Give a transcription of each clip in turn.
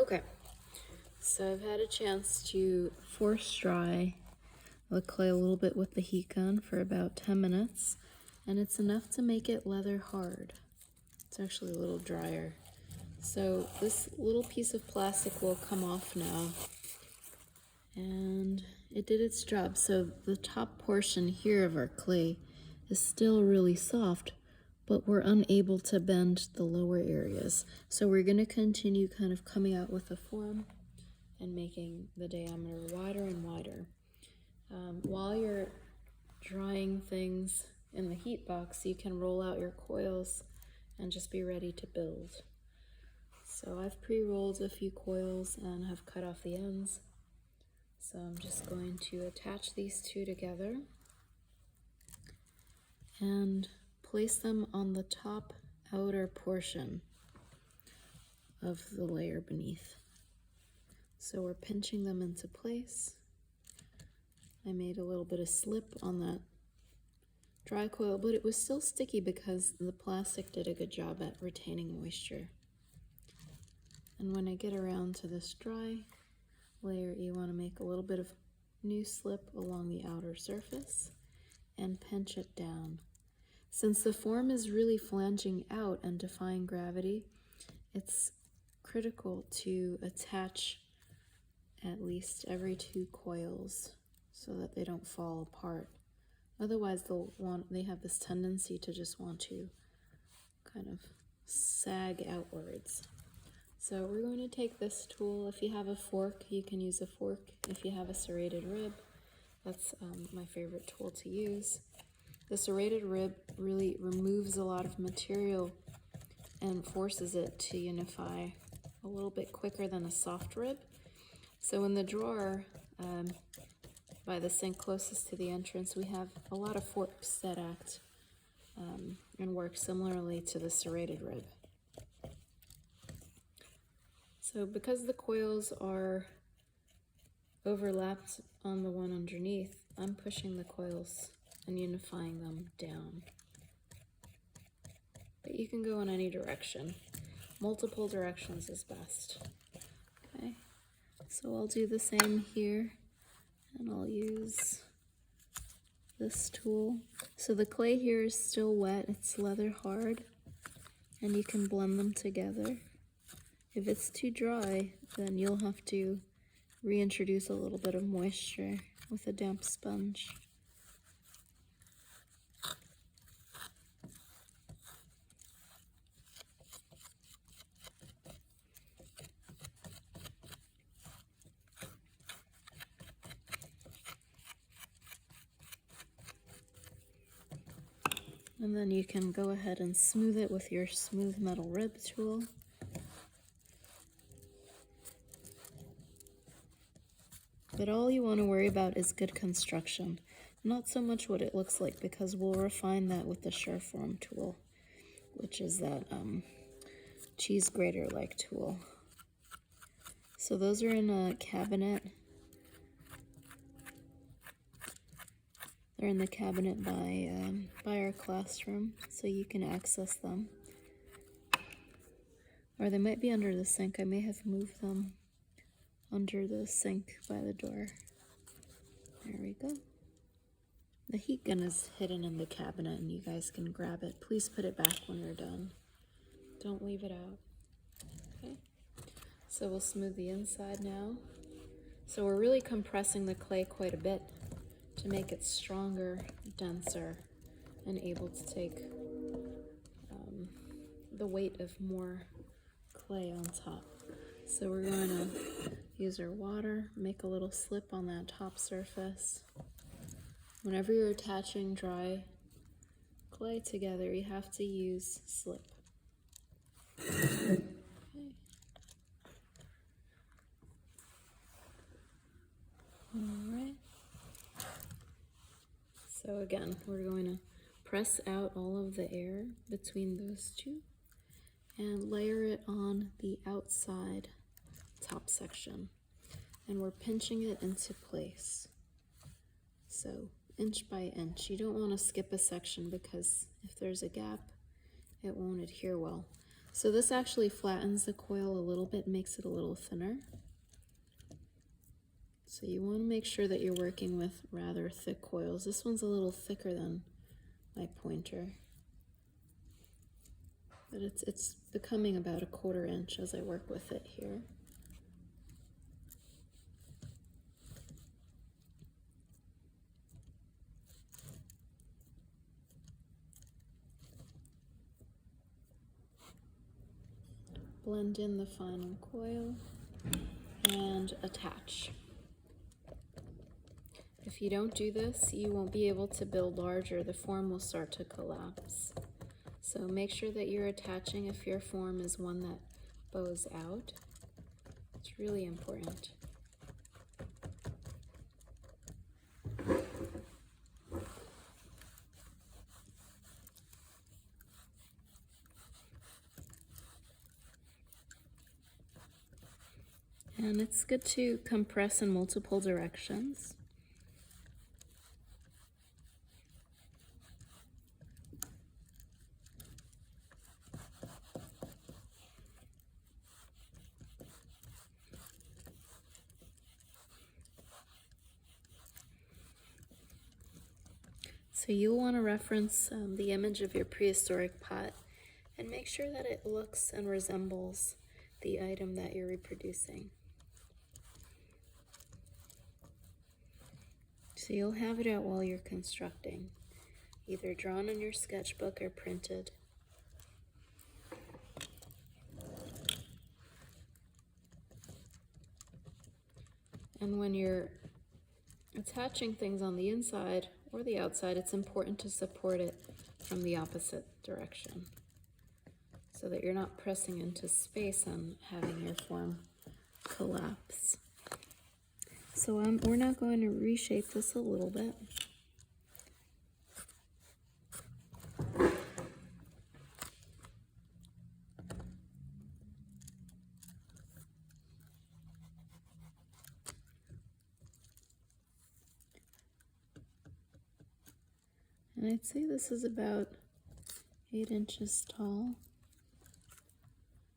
Okay, so I've had a chance to force dry the clay a little bit with the heat gun for about 10 minutes, and it's enough to make it leather hard. It's actually a little drier. So this little piece of plastic will come off now, and it did its job. So the top portion here of our clay is still really soft, but we're unable to bend the lower areas. So we're going to continue kind of coming out with a form and making the diameter wider and wider. While you're drying things in the heat box, you can roll out your coils and just be ready to build. So I've pre-rolled a few coils and have cut off the ends. So I'm just going to attach these two together and place them on the top outer portion of the layer beneath. So we're pinching them into place. I made a little bit of slip on that dry coil, but it was still sticky because the plastic did a good job at retaining moisture. And when I get around to this dry layer, you want to make a little bit of new slip along the outer surface and pinch it down. Since the form is really flanging out and defying gravity, it's critical to attach at least every 2 coils so that they don't fall apart. Otherwise, they have this tendency to just want to kind of sag outwards. So we're going to take this tool. If you have a fork, you can use a fork. If you have a serrated rib, that's my favorite tool to use. The serrated rib really removes a lot of material and forces it to unify a little bit quicker than a soft rib. So in the drawer by the sink closest to the entrance, we have a lot of forks that act and work similarly to the serrated rib. So because the coils are overlapped on the one underneath, I'm pushing the coils and unifying them down. But you can go in any direction. Multiple directions is best. Okay, so I'll do the same here, and I'll use this tool. So the clay here is still wet, it's leather hard, and you can blend them together. If it's too dry, then you'll have to reintroduce a little bit of moisture with a damp sponge. And then you can go ahead and smooth it with your smooth metal rib tool. But all you want to worry about is good construction, not so much what it looks like, because we'll refine that with the Sureform tool, which is that cheese grater-like tool. So those are in a cabinet. They're in the cabinet by our classroom, so you can access them. Or they might be under the sink. I may have moved them under the sink by the door. There we go. The heat gun is hidden in the cabinet and you guys can grab it. Please put it back when you're done. Don't leave it out. Okay, so we'll smooth the inside now. So we're really compressing the clay quite a bit to make it stronger, denser, and able to take the weight of more clay on top. So we're going to use our water, make a little slip on that top surface. Whenever you're attaching dry clay together, you have to use slip. Okay. All right. So again, we're going to press out all of the air between those two and layer it on the outside top section. And we're pinching it into place. So inch by inch. You don't want to skip a section because if there's a gap, it won't adhere well. So this actually flattens the coil a little bit, makes it a little thinner. So you want to make sure that you're working with rather thick coils. This one's a little thicker than my pointer, but it's becoming about 1/4 inch as I work with it here. Blend in the final coil and attach. If you don't do this, you won't be able to build larger. The form will start to collapse. So make sure that you're attaching if your form is one that bows out. It's really important. And it's good to compress in multiple directions. So you'll want to reference the image of your prehistoric pot and make sure that it looks and resembles the item that you're reproducing. So you'll have it out while you're constructing, either drawn in your sketchbook or printed. And when you're attaching things on the inside or the outside, it's important to support it from the opposite direction so that you're not pressing into space and having your form collapse. So we're now going to reshape this a little bit. And I'd say this is about 8 inches tall.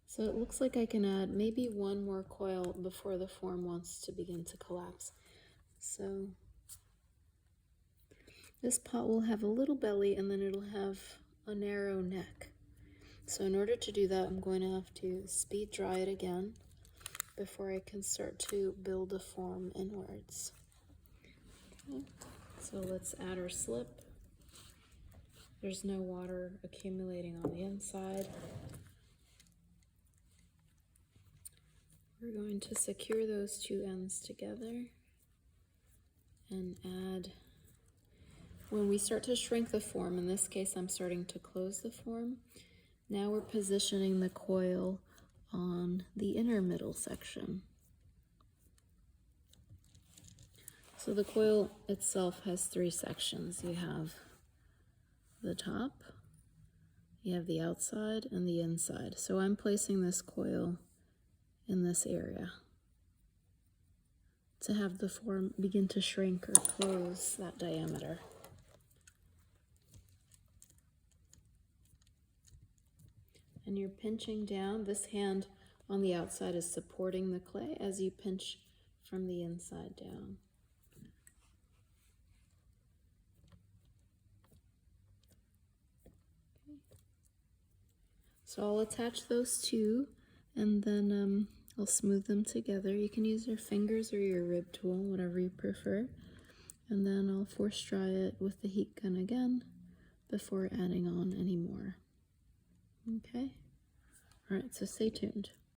So it looks like I can add maybe one more coil before the form wants to begin to collapse. So this pot will have a little belly and then it'll have a narrow neck. So in order to do that, I'm going to have to speed dry it again before I can start to build a form inwards. Okay. So let's add our slip. There's no water accumulating on the inside. We're going to secure those two ends together and add, when we start to shrink the form, in this case I'm starting to close the form, now we're positioning the coil on the inner middle section. So the coil itself has 3 sections. You have the top, you have the outside, and the inside. So I'm placing this coil in this area to have the form begin to shrink or close that diameter. And you're pinching down. This hand on the outside is supporting the clay as you pinch from the inside down. So I'll attach those two and then I'll smooth them together. You can use your fingers or your rib tool, whatever you prefer. And then I'll force dry it with the heat gun again before adding on any more. Okay? All right, so stay tuned.